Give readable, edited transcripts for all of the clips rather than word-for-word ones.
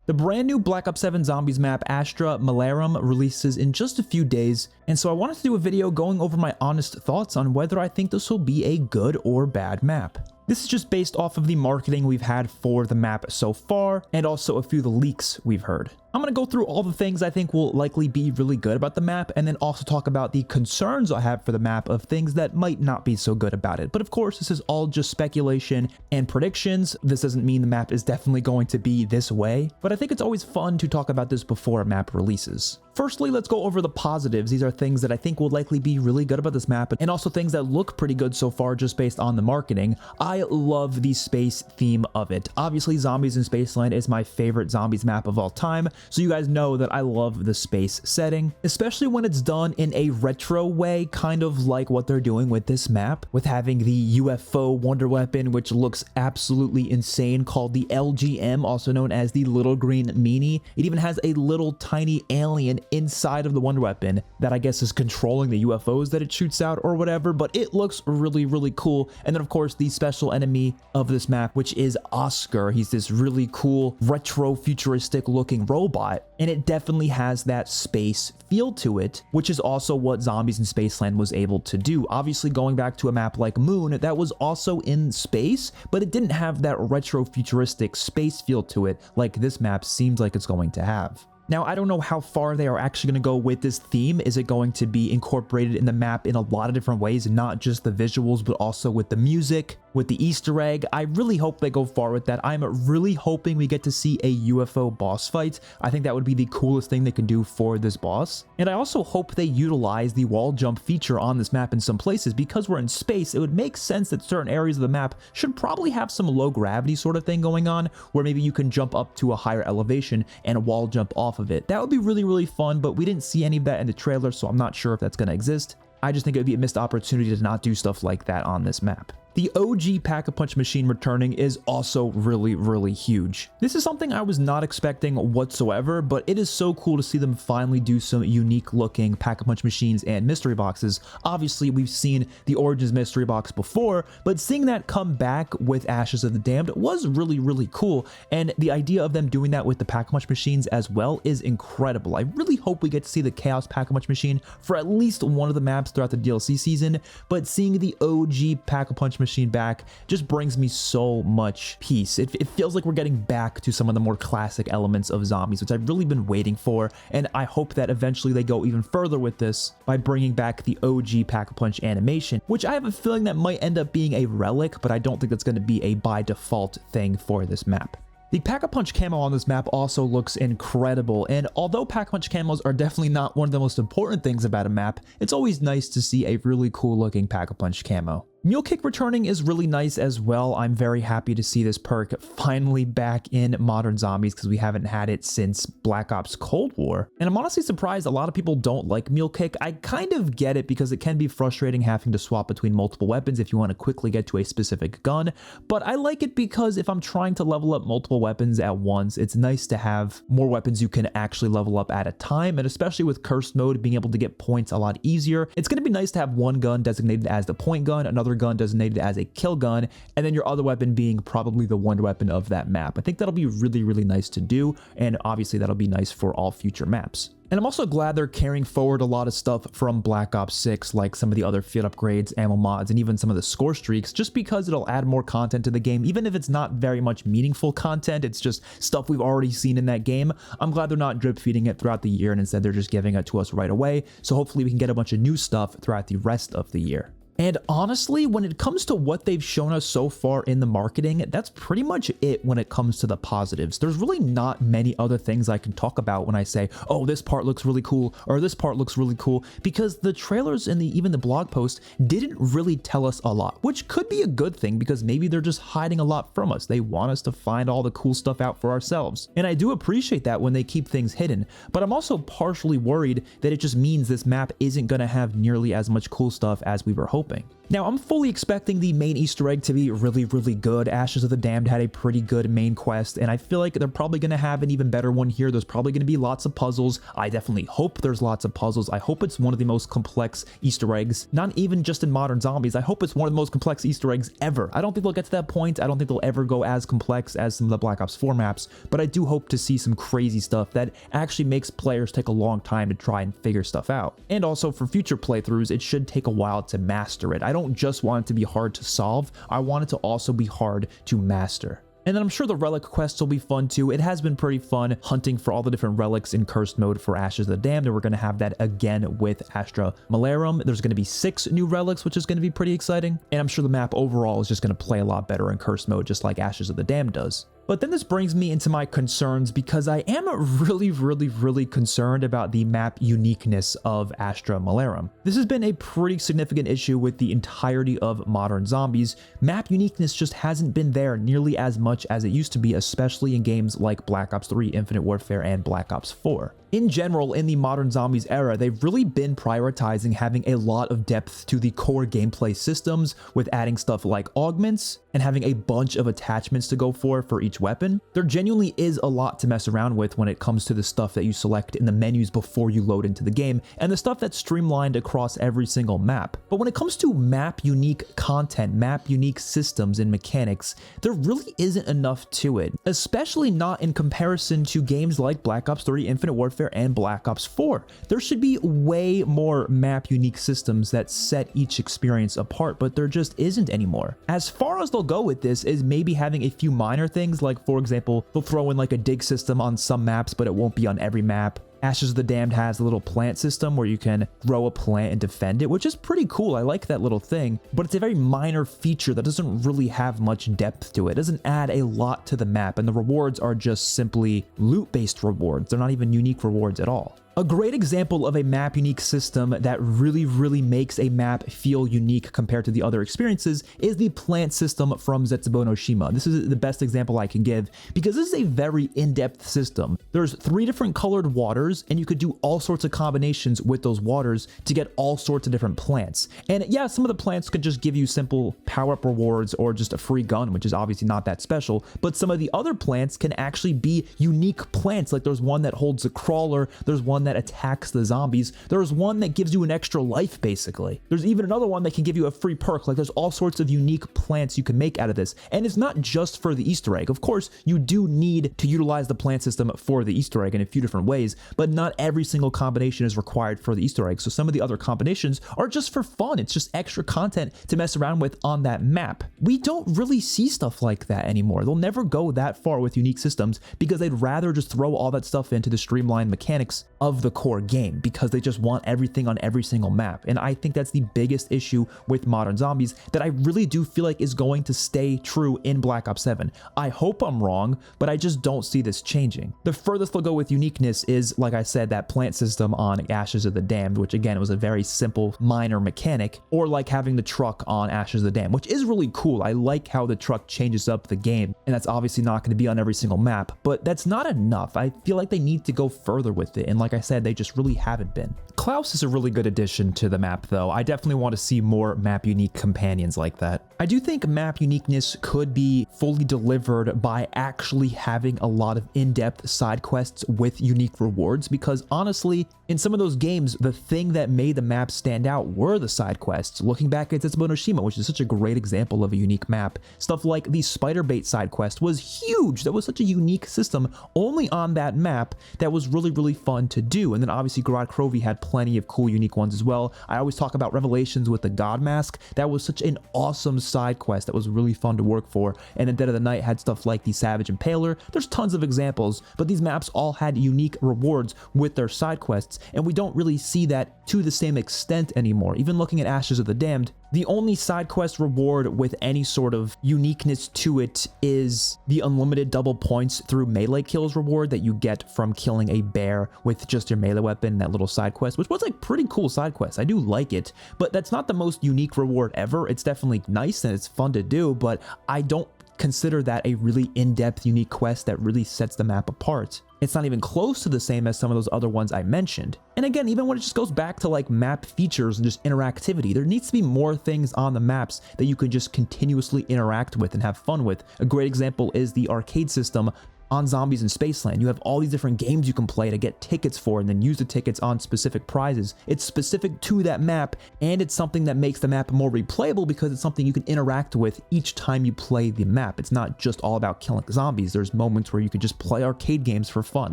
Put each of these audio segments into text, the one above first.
The brand new Black Ops 7 Zombies map Astra Malorum releases in just a few days, and so I wanted to do a video going over my honest thoughts on whether I think this will be a good or bad map. This is just based off of the marketing we've had for the map so far, and also a few of the leaks we've heard. I'm going to go through all the things I think will likely be really good about the map, and then also talk about the concerns I have for the map of things that might not be so good about it. But of course, this is all just speculation and predictions. This doesn't mean the map is definitely going to be this way, but I think it's always fun to talk about this before a map releases. Firstly, let's go over the positives. These are things that I think will likely be really good about this map, and also things that look pretty good so far just based on the marketing. I love the space theme of it. Obviously, Zombies in Spaceland is my favorite Zombies map of all time, so you guys know that I love the space setting, especially when it's done in a retro way, kind of like what they're doing with this map, with having the UFO Wonder Weapon, which looks absolutely insane, called the LGM, also known as the Little Green Meanie. It even has a little tiny alien inside of the Wonder Weapon that I guess is controlling the UFOs that it shoots out or whatever, but it looks really, really cool. And then of course the special enemy of this map, which is O.S.C.A.R. He's this really cool retro futuristic looking robot, and it definitely has that space feel to it, which is also what Zombies in Spaceland was able to do. Obviously, going back to a map like Moon, that was also in space, but it didn't have that retro futuristic space feel to it like this map seems like it's going to have. Now, I don't know how far they are actually going to go with this theme. Is it going to be incorporated in the map in a lot of different ways, not just the visuals, but also with the music, with the Easter egg? I really hope they go far with that. I'm really hoping we get to see a UFO boss fight. I think that would be the coolest thing they can do for this boss. And I also hope they utilize the wall jump feature on this map in some places. Because we're in space, it would make sense that certain areas of the map should probably have some low gravity sort of thing going on, where maybe you can jump up to a higher elevation and wall jump off of it. That would be really, really fun, but we didn't see any of that in the trailer, so I'm not sure if that's going to exist. I just think it would be a missed opportunity to not do stuff like that on this map. The OG Pack-a-Punch machine returning is also really, really huge. This is something I was not expecting whatsoever, but it is so cool to see them finally do some unique looking Pack-a-Punch machines and mystery boxes. Obviously, we've seen the Origins mystery box before, but seeing that come back with Ashes of the Damned was really, really cool, and the idea of them doing that with the Pack-a-Punch machines as well is incredible. I really hope we get to see the Chaos Pack-a-Punch machine for at least one of the maps throughout the DLC season, but seeing the OG Pack-a-Punch machine back just brings me so much peace. It feels like we're getting back to some of the more classic elements of Zombies, which I've really been waiting for, and I hope that eventually they go even further with this by bringing back the OG Pack-a-Punch animation, which I have a feeling that might end up being a relic, but I don't think that's going to be a by default thing for this map. The Pack-a-Punch camo on this map also looks incredible, and although Pack-a-Punch camos are definitely not one of the most important things about a map, it's always nice to see a really cool looking Pack-a-Punch camo. Mule Kick returning is really nice as well. I'm very happy to see this perk finally back in modern Zombies because we haven't had it since Black Ops Cold War. And I'm honestly surprised a lot of people don't like Mule Kick. I kind of get it because it can be frustrating having to swap between multiple weapons if you want to quickly get to a specific gun. But I like it because if I'm trying to level up multiple weapons at once, it's nice to have more weapons you can actually level up at a time. And especially with Cursed Mode, being able to get points a lot easier. It's going to be nice to have one gun designated as the point gun, another gun designated as a kill gun, and then your other weapon being probably the wonder weapon of that map. I think that'll be really, really nice to do, and obviously that'll be nice for all future maps. And I'm also glad they're carrying forward a lot of stuff from Black Ops 6, like some of the other field upgrades, ammo mods, and even some of the score streaks, just because it'll add more content to the game. Even if it's not very much meaningful content, it's just stuff we've already seen in that game. I'm glad they're not drip feeding it throughout the year, and instead they're just giving it to us right away. So hopefully we can get a bunch of new stuff throughout the rest of the year. And honestly, when it comes to what they've shown us so far in the marketing, that's pretty much it when it comes to the positives. There's really not many other things I can talk about when I say, oh, this part looks really cool, or this part looks really cool, because the trailers and even the blog post didn't really tell us a lot, which could be a good thing because maybe they're just hiding a lot from us. They want us to find all the cool stuff out for ourselves. And I do appreciate that when they keep things hidden, but I'm also partially worried that it just means this map isn't going to have nearly as much cool stuff as we were hoping. hoping. Now, I'm fully expecting the main Easter egg to be really, really good. Ashes of the Damned had a pretty good main quest, and I feel like they're probably going to have an even better one here. There's probably going to be lots of puzzles. I definitely hope there's lots of puzzles. I hope it's one of the most complex Easter eggs, not even just in Modern Zombies. I hope it's one of the most complex Easter eggs ever. I don't think they'll get to that point. I don't think they'll ever go as complex as some of the Black Ops 4 maps, but I do hope to see some crazy stuff that actually makes players take a long time to try and figure stuff out. And also for future playthroughs, it should take a while to master it. I don't just want it to be hard to solve, I want it to also be hard to master. And then I'm sure the relic quests will be fun too. It has been pretty fun hunting for all the different relics in cursed mode for Ashes of the Damned, and we're going to have that again with Astra Malorum. There's going to be 6 new relics, which is going to be pretty exciting. And I'm sure the map overall is just going to play a lot better in cursed mode, just like Ashes of the Damned does. But then this brings me into my concerns, because I am really concerned about the map uniqueness of Astra Malorum. This has been a pretty significant issue with the entirety of Modern Zombies. Map uniqueness just hasn't been there nearly as much as it used to be, especially in games like Black Ops 3, Infinite Warfare, and Black Ops 4. In general, in the Modern Zombies era, they've really been prioritizing having a lot of depth to the core gameplay systems, with adding stuff like augments and having a bunch of attachments to go for each weapon. There genuinely is a lot to mess around with when it comes to the stuff that you select in the menus before you load into the game, and the stuff that's streamlined across every single map. But when it comes to map unique content, map unique systems and mechanics, there really isn't enough to it, especially not in comparison to games like Black Ops 3, Infinite Warfare, and Black Ops 4. There should be way more map unique systems that set each experience apart, but there just isn't anymore. As far as they'll go with this is maybe having a few minor things, like for example, they'll throw in like a dig system on some maps, but it won't be on every map. Ashes of the Damned has a little plant system where you can grow a plant and defend it, which is pretty cool. I like that little thing, but it's a very minor feature that doesn't really have much depth to it. It doesn't add a lot to the map, and the rewards are just simply loot-based rewards. They're not even unique rewards at all. A great example of a map unique system that really makes a map feel unique compared to the other experiences is the plant system from Zetsubou no Shima. This is the best example I can give, because this is a very in-depth system. There's 3 different colored waters, and you could do all sorts of combinations with those waters to get all sorts of different plants. And yeah, some of the plants could just give you simple power-up rewards or just a free gun, which is obviously not that special, but some of the other plants can actually be unique plants. Like there's one that holds a crawler, there's one that attacks the zombies, there's one that gives you an extra life basically. There's even another one that can give you a free perk. Like there's all sorts of unique plants you can make out of this, and it's not just for the Easter egg. Of course, you do need to utilize the plant system for the Easter egg in a few different ways, but not every single combination is required for the Easter egg. So some of the other combinations are just for fun. It's just extra content to mess around with on that map. We don't really see stuff like that anymore. They'll never go that far with unique systems, because they'd rather just throw all that stuff into the streamlined mechanics of the core game, because they just want everything on every single map. And I think that's the biggest issue with Modern Zombies that I really do feel like is going to stay true in Black Ops 7. I hope I'm wrong, but I just don't see this changing. The furthest they'll go with uniqueness is, like I said, that plant system on Ashes of the Damned, which again was a very simple minor mechanic, or like having the truck on Ashes of the Damned, which is really cool. I like how the truck changes up the game, and that's obviously not going to be on every single map, but that's not enough. I feel like they need to go further with it, and like I said, they just really haven't been. Klaus is a really good addition to the map though. I definitely want to see more map unique companions like that. I do think map uniqueness could be fully delivered by actually having a lot of in-depth side quests with unique rewards, because honestly, in some of those games, the thing that made the map stand out were the side quests. Looking back at Zetsubou no Shima, which is such a great example of a unique map, stuff like the spider bait side quest was huge. That was such a unique system only on that map that was really fun to do. And then obviously Grad Krovi had plenty of cool unique ones as well. I always talk about Revelations with the God Mask. That was such an awesome side quest that was really fun to work for. And then Dead of the Night had stuff like the Savage Impaler. There's tons of examples, but these maps all had unique rewards with their side quests, and we don't really see that to the same extent anymore. Even looking at Ashes of the Damned, the only side quest reward with any sort of uniqueness to it is the unlimited double points through melee kills reward that you get from killing a bear with just your melee weapon, that little side quest, which was like pretty cool side quest. I do like it, but that's not the most unique reward ever. It's definitely nice and it's fun to do, but I don't consider that a really in-depth unique quest that really sets the map apart. It's not even close to the same as some of those other ones I mentioned. And again, even when it just goes back to like map features and just interactivity, there needs to be more things on the maps that you can just continuously interact with and have fun with. A great example is the arcade system on Zombies in Spaceland. You have all these different games you can play to get tickets for and then use the tickets on specific prizes. It's specific to that map, and it's something that makes the map more replayable because it's something you can interact with each time you play the map. It's not just all about killing zombies. There's moments where you can just play arcade games for fun.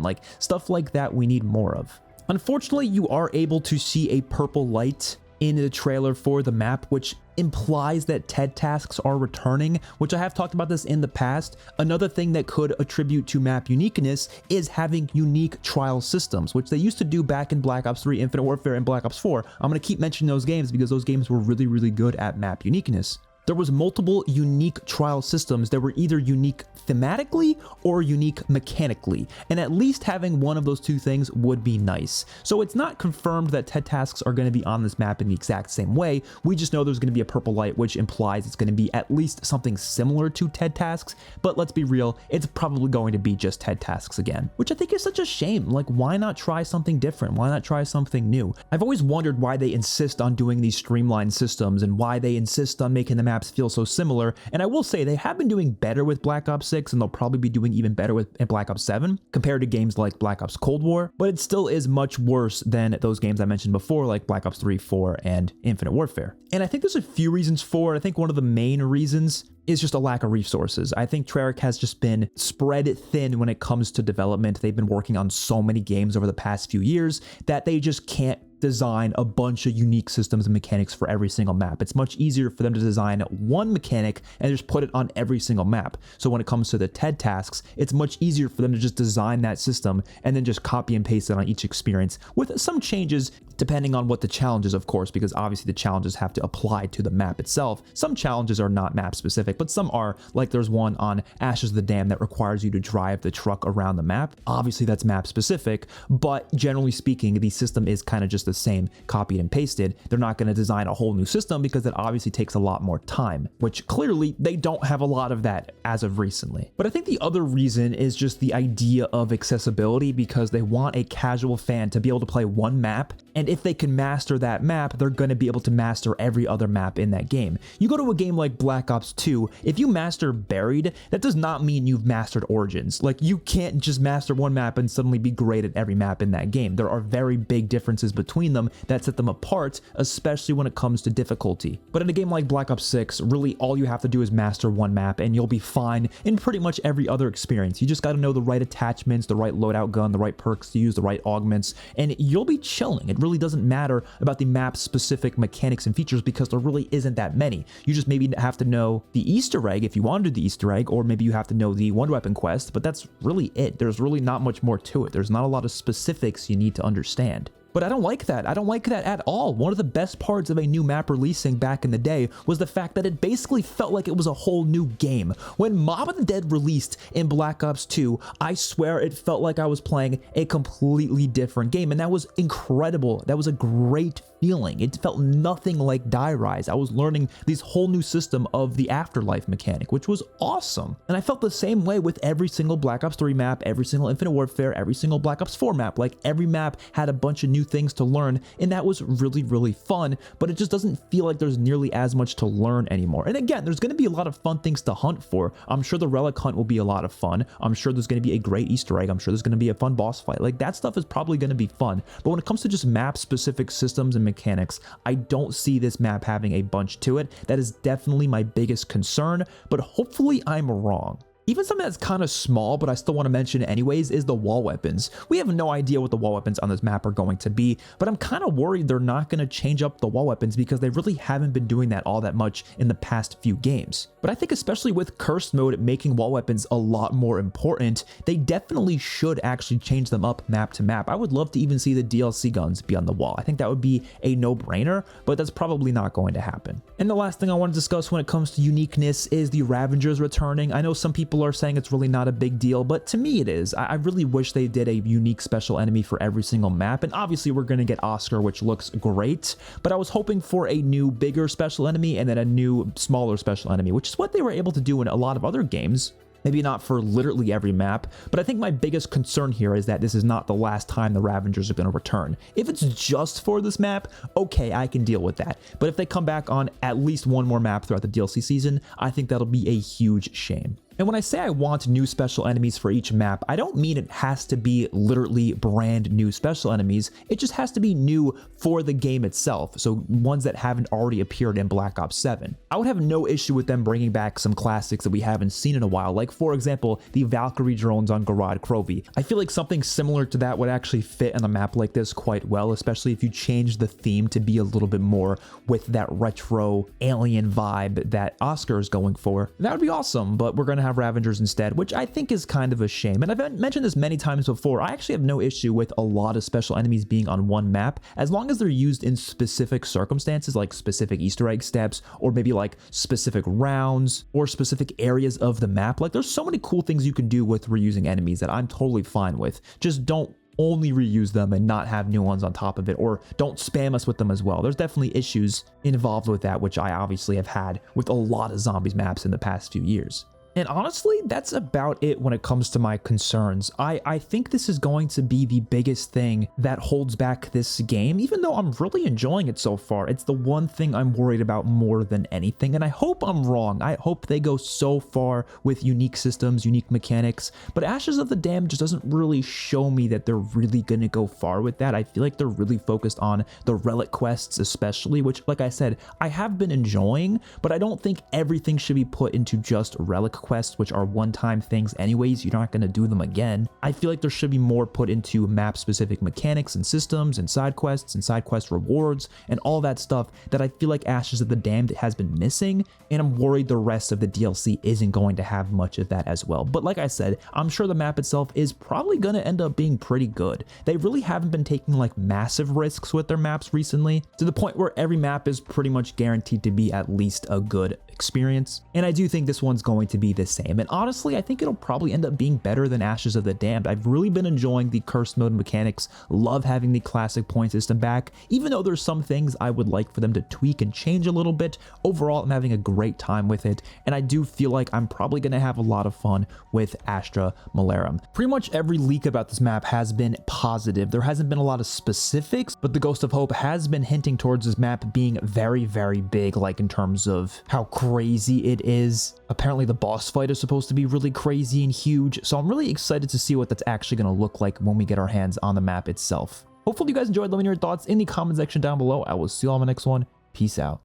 Like stuff like that we need more of. Unfortunately, you are able to see a purple light in the trailer for the map, which implies that T.E.D. tasks are returning, which I have talked about this in the past. Another thing that could attribute to map uniqueness is having unique trial systems, which they used to do back in Black Ops 3, Infinite Warfare, and Black Ops 4. I'm going to keep mentioning those games because those games were really, really good at map uniqueness. There was multiple unique trial systems that were either unique thematically or unique mechanically, and at least having one of those two things would be nice. So it's not confirmed that T.E.D. tasks are going to be on this map in the exact same way. We just know there's going to be a purple light, which implies it's going to be at least something similar to T.E.D. tasks, but let's be real, it's probably going to be just T.E.D. tasks again, which I think is such a shame. Like, why not try something different? Why not try something new? I've always wondered why they insist on doing these streamlined systems and why they insist on making the map feel so similar, and I will say they have been doing better with Black Ops 6, and they'll probably be doing even better with Black Ops 7 compared to games like Black Ops Cold War, but it still is much worse than those games I mentioned before like Black Ops 3, 4, and Infinite Warfare. And I think there's a few reasons for it. I think one of the main reasons is just a lack of resources. I think Treyarch has just been spread thin when it comes to development. They've been working on so many games over the past few years that they just can't design a bunch of unique systems and mechanics for every single map. It's much easier for them to design one mechanic and just put it on every single map. So when it comes to the T.E.D. tasks, it's much easier for them to just design that system and then just copy and paste it on each experience with some changes depending on what the challenge is, of course, because obviously the challenges have to apply to the map itself. Some challenges are not map specific, but some are. Like there's one on Ashes of the Dam that requires you to drive the truck around the map. Obviously that's map specific, but generally speaking, the system is kind of just the same, copied and pasted. They're not going to design a whole new system because it obviously takes a lot more time, which clearly they don't have a lot of that as of recently. But I think the other reason is just the idea of accessibility, because they want a casual fan to be able to play one map, and if they can master that map, they're going to be able to master every other map in that game. You go to a game like Black Ops 2, if you master Buried, that does not mean you've mastered Origins. Like, you can't just master one map and suddenly be great at every map in that game. There are very big differences between them that set them apart, especially when it comes to difficulty. But in a game like Black Ops 6, really all you have to do is master one map and you'll be fine in pretty much every other experience. You just got to know the right attachments, the right loadout gun, the right perks to use, the right augments, and you'll be chilling. It really doesn't matter about the map specific mechanics and features because there really isn't that many. You just maybe have to know the Easter egg if you want to do the Easter egg, or maybe you have to know the Wonder Weapon quest, but that's really it. There's really not much more to it. There's not a lot of specifics you need to understand. But I don't like that. I don't like that at all. One of the best parts of a new map releasing back in the day was the fact that it basically felt like it was a whole new game. When Mob of the Dead released in Black Ops 2, I swear it felt like I was playing a completely different game, and that was incredible. That was a great feeling. It felt nothing like Die Rise. I was learning this whole new system of the afterlife mechanic, which was awesome. And I felt the same way with every single Black Ops 3 map, every single Infinite Warfare, every single Black Ops 4 map. Like, every map had a bunch of new things to learn, and that was really, really fun, but it just doesn't feel like there's nearly as much to learn anymore. And again, there's going to be a lot of fun things to hunt for. I'm sure the relic hunt will be a lot of fun. I'm sure there's going to be a great Easter egg. I'm sure there's going to be a fun boss fight. Like, that stuff is probably going to be fun. But when it comes to just map specific systems and mechanics, I don't see this map having a bunch to it. That is definitely my biggest concern, but hopefully I'm wrong. Even something that's kind of small, but I still want to mention anyways, is the wall weapons. We have no idea what the wall weapons on this map are going to be, but I'm kind of worried they're not going to change up the wall weapons because they really haven't been doing that all that much in the past few games. But I think especially with Cursed Mode making wall weapons a lot more important, they definitely should actually change them up map to map. I would love to even see the DLC guns be on the wall. I think that would be a no-brainer, but that's probably not going to happen. And the last thing I want to discuss when it comes to uniqueness is the Ravagers Returning. I know some people people are saying it's really not a big deal, but to me it is. I really wish they did a unique special enemy for every single map, and obviously we're going to get O.S.C.A.R, which looks great, but I was hoping for a new bigger special enemy and then a new smaller special enemy, which is what they were able to do in a lot of other games. Maybe not for literally every map, but I think my biggest concern here is that this is not the last time the Ravagers are going to return. If it's just for this map, okay, I can deal with that. But if they come back on at least one more map throughout the DLC season, I think that'll be a huge shame. And when I say I want new special enemies for each map, I don't mean it has to be literally brand new special enemies. It just has to be new for the game itself, so ones that haven't already appeared in Black Ops 7. I would have no issue with them bringing back some classics that we haven't seen in a while, like for example, the Valkyrie drones on Gorod Krovi. I feel like something similar to that would actually fit on a map like this quite well, especially if you change the theme to be a little bit more with that retro alien vibe that O.S.C.A.R is going for. That would be awesome, but we're gonna have Ravagers instead, which I think is kind of a shame. And I've mentioned this many times before, I actually have no issue with a lot of special enemies being on one map, as long as they're used in specific circumstances, like specific Easter egg steps, or maybe like specific rounds, or specific areas of the map. Like there's so many cool things you can do with reusing enemies that I'm totally fine with. Just don't only reuse them and not have new ones on top of it, or don't spam us with them as well. There's definitely issues involved with that, which I obviously have had with a lot of zombies maps in the past few years. And honestly, that's about it when it comes to my concerns. I think this is going to be the biggest thing that holds back this game, even though I'm really enjoying it so far. It's the one thing I'm worried about more than anything, and I hope I'm wrong. I hope they go so far with unique systems, unique mechanics, but Ashes of the Damned just doesn't really show me that they're really gonna go far with that. I feel like they're really focused on the relic quests especially, which, like I said, I have been enjoying, but I don't think everything should be put into just relic quests, which are one-time things anyways. You're not going to do them again. I feel like there should be more put into map-specific mechanics and systems and side quests and side quest rewards and all that stuff that I feel like Ashes of the Damned has been missing, and I'm worried the rest of the DLC isn't going to have much of that as well. But like I said, I'm sure the map itself is probably going to end up being pretty good. They really haven't been taking like massive risks with their maps recently, to the point where every map is pretty much guaranteed to be at least a good experience, and I do think this one's going to be the same. And honestly, I think it'll probably end up being better than Ashes of the Damned. I've really been enjoying the curse mode mechanics, love having the classic point system back, even though there's some things I would like for them to tweak and change a little bit. Overall, I'm having a great time with it, and I do feel like I'm probably going to have a lot of fun with Astra Malorum. Pretty much every leak about this map has been positive. There hasn't been a lot of specifics, but the Ghost of Hope has been hinting towards this map being very, very big, like in terms of how crazy it is. Apparently the boss fight is supposed to be really crazy and huge, so I'm really excited to see what that's actually going to look like when we get our hands on the map itself. Hopefully you guys enjoyed. Let me know your thoughts in the comment section down below. I will see you all in the next one. Peace out.